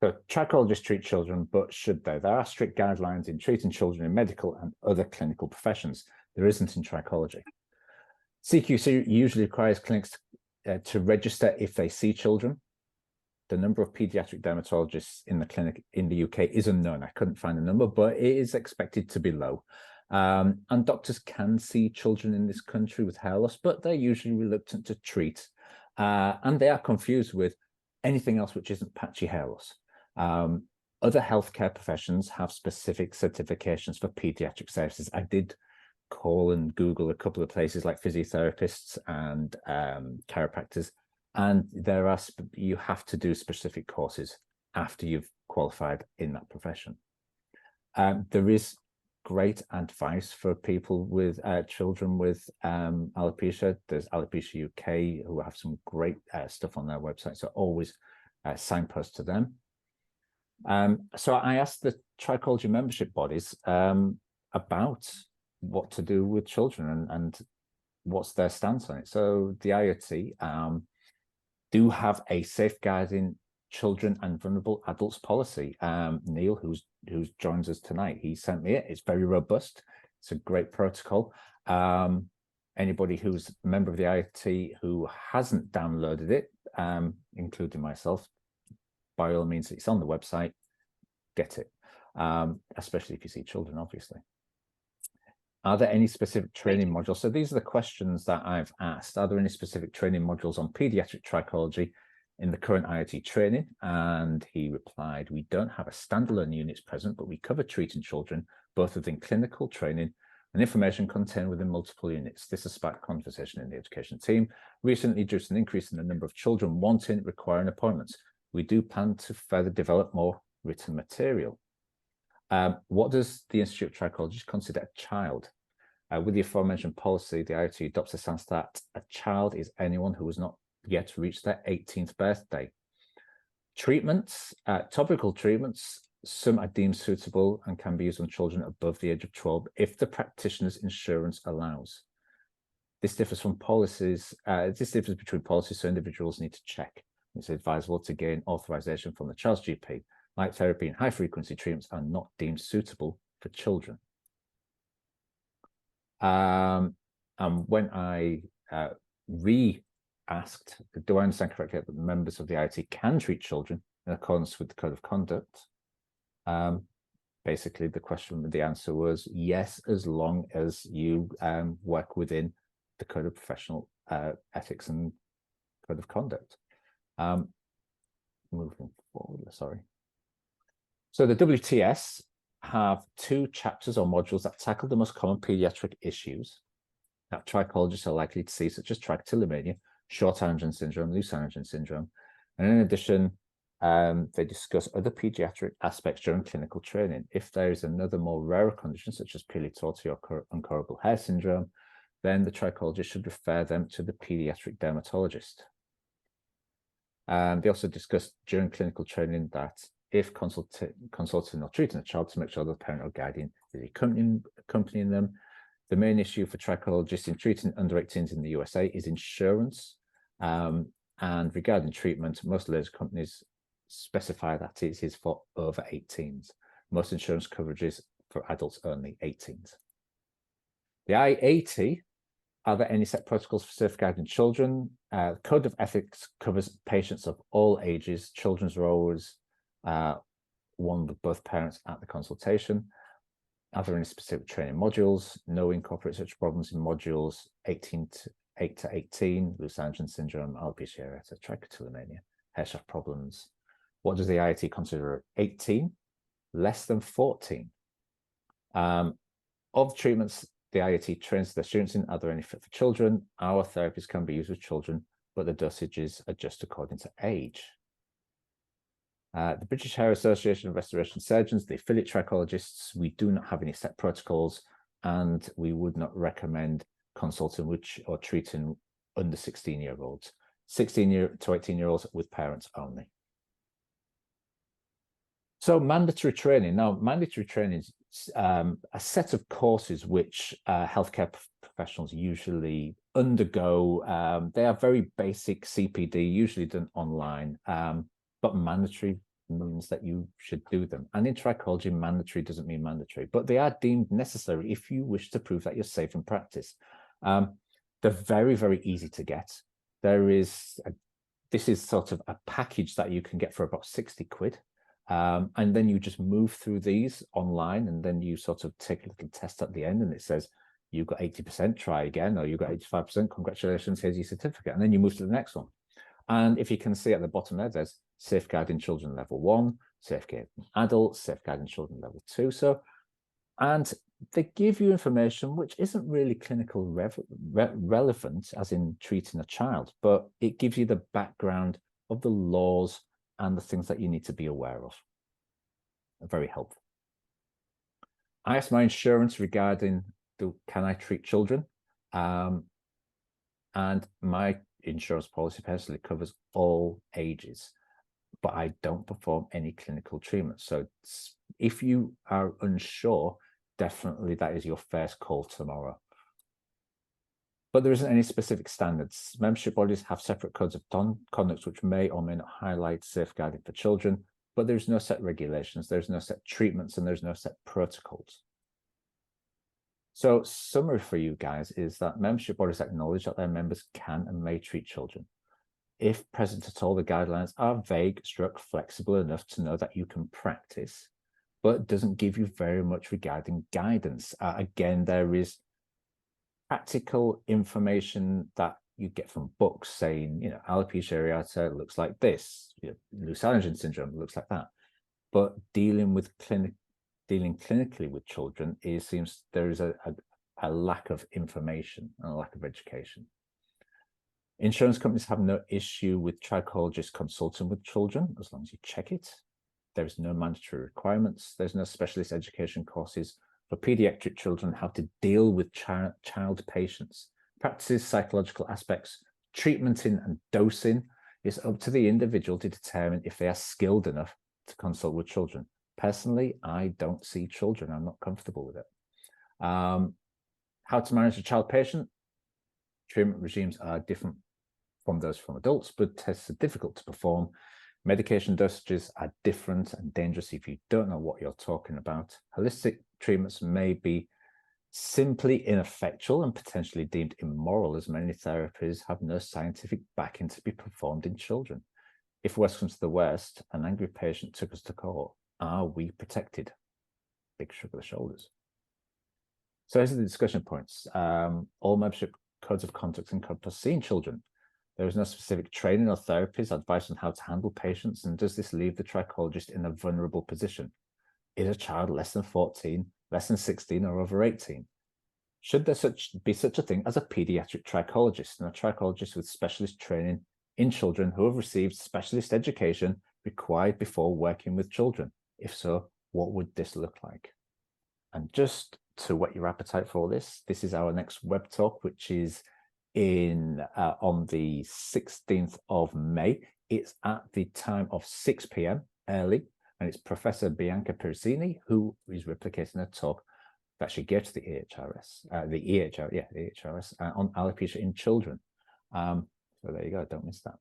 So trichologists treat children, but should they? There are strict guidelines in treating children in medical and other clinical professions. There isn't in trichology. CQC usually requires clinics to register if they see children. The number of pediatric dermatologists in the clinic in the UK is unknown. I couldn't find a number, but it is expected to be low. And doctors can see children in this country with hair loss, but they're usually reluctant to treat. And they are confused with anything else which isn't patchy hair loss. Other healthcare professions have specific certifications for pediatric services. I did call and Google a couple of places like physiotherapists and chiropractors, and you have to do specific courses after you've qualified in that profession. There is great advice for people with children with alopecia. There's Alopecia UK who have some great stuff on their website, so always signpost to them. So I asked the trichology membership bodies about what to do with children and what's their stance on it. So the IoT do have a safeguarding children and vulnerable adults policy. Neil, who's joins us tonight, he sent me it. It's very robust. It's a great protocol. Anybody who's a member of the IoT who hasn't downloaded it, including myself, by all means, it's on the website, get it, especially if you see children, obviously. Are there any specific training modules? So these are the questions that I've asked. Are there any specific training modules on pediatric trichology in the current IoT training? And he replied, we don't have a standalone units present, but we cover treating children, both within clinical training and information contained within multiple units. This has sparked conversation in the education team recently due to an increase in the number of children requiring appointments. We do plan to further develop more written material. What does the Institute of Trichology consider a child? With the aforementioned policy, the IoT adopts the stance that a child is anyone who has not yet reached their 18th birthday. Treatments, topical treatments, some are deemed suitable and can be used on children above the age of 12 if the practitioner's insurance allows. This differs from policies. This differs between policies, so individuals need to check. It's advisable to gain authorization from the child's GP. Light therapy and high-frequency treatments are not deemed suitable for children. And when I re-asked, do I understand correctly that the members of the IoT can treat children in accordance with the code of conduct? Basically, the answer was yes, as long as you work within the code of professional ethics and code of conduct. Moving forward, sorry. So the WTS have 2 chapters or modules that tackle the most common pediatric issues that trichologists are likely to see, such as trichotillomania, short Hannigan syndrome, loose Hannigan syndrome. And in addition, they discuss other pediatric aspects during clinical training. If there is another more rare condition, such as pili-torti or uncoverable hair syndrome, then the trichologist should refer them to the pediatric dermatologist. They also discussed during clinical training that if consulting or treating a child, to make sure the parent or guardian is accompanying them. The main issue for trichologists in treating under 18s in the USA is insurance. And regarding treatment, most laser companies specify that it is for over 18s. Most insurance coverages for adults only 18s. The IAT, are there any set protocols for safeguarding children? Code of ethics covers patients of all ages. Children's are always one with both parents at the consultation. Are there any specific training modules? No, incorporate such problems in modules 8 to 18, loose Hannigan syndrome, alopecia areata, trichotillomania, hair shaft problems. What does the IIT consider 18? Less than 14. Of treatments the IIT trains their students in, are there any fit for children? Our therapies can be used with children, but the dosages adjust according to age. The British Hair Association of Restoration Surgeons, the affiliate trichologists, we do not have any set protocols, and we would not recommend consulting with or treating under 16-year-olds, 16 to 18-year-olds with parents only. So mandatory training. Now, mandatory training is a set of courses which healthcare professionals usually undergo. They are very basic CPD, usually done online, but mandatory means that you should do them. And in trichology, mandatory doesn't mean mandatory, but they are deemed necessary if you wish to prove that you're safe in practice. They're very, very easy to get. This is sort of a package that you can get for about 60 quid. And then you just move through these online, and then you sort of take a little test at the end, and it says, you've got 80%, try again, or you've got 85%, congratulations, here's your certificate. And then you move to the next one. And if you can see at the bottom there's safeguarding children level 1, safeguarding adults, safeguarding children level 2. And they give you information which isn't really clinical relevant, as in treating a child, but it gives you the background of the laws and the things that you need to be aware of. Very helpful. I asked my insurance regarding can I treat children? And my insurance policy personally covers all ages, but I don't perform any clinical treatment. So if you are unsure, definitely that is your first call tomorrow. But there isn't any specific standards. Membership bodies have separate codes of conduct which may or may not highlight safeguarding for children, but there's no set regulations, there's no set treatments, and there's no set protocols. So summary for you guys is that membership bodies acknowledge that their members can and may treat children. If present at all, the guidelines are vague, struck, flexible enough to know that you can practice, but doesn't give you very much regarding guidance. Again, there is practical information that you get from books saying, alopecia areata looks like this, Lou-Salinger syndrome looks like that. But dealing clinically with children, it seems there is a lack of information and a lack of education. Insurance companies have no issue with trichologists consulting with children as long as you check it. There is no mandatory requirements. There's no specialist education courses for pediatric children, how to deal with child patients. Practices psychological aspects, treatmenting and dosing is up to the individual to determine if they are skilled enough to consult with children. Personally, I don't see children. I'm not comfortable with it. How to manage a child patient. Treatment regimes are different from those from adults, but tests are difficult to perform. Medication dosages are different and dangerous if you don't know what you're talking about. Holistic treatments may be simply ineffectual and potentially deemed immoral, as many therapies have no scientific backing to be performed in children. If worst comes to the worst, an angry patient took us to court. Are we protected? Big shrug of the shoulders. So here's the discussion points. All membership codes of conduct encompass seeing children. There is no specific training or therapies, advice on how to handle patients, and does this leave the trichologist in a vulnerable position? Is a child less than 14, less than 16, or over 18? Should there be such a thing as a pediatric trichologist and a trichologist with specialist training in children who have received specialist education required before working with children? If so, what would this look like? And just to whet your appetite for all this, this is our next web talk, which is on the 16th of May. It's at the time of 6 p.m. early, and it's Professor Bianca Pericini who is replicating a talk that she gave to the EHRS, the EHRS on alopecia in children. So there you go, don't miss that.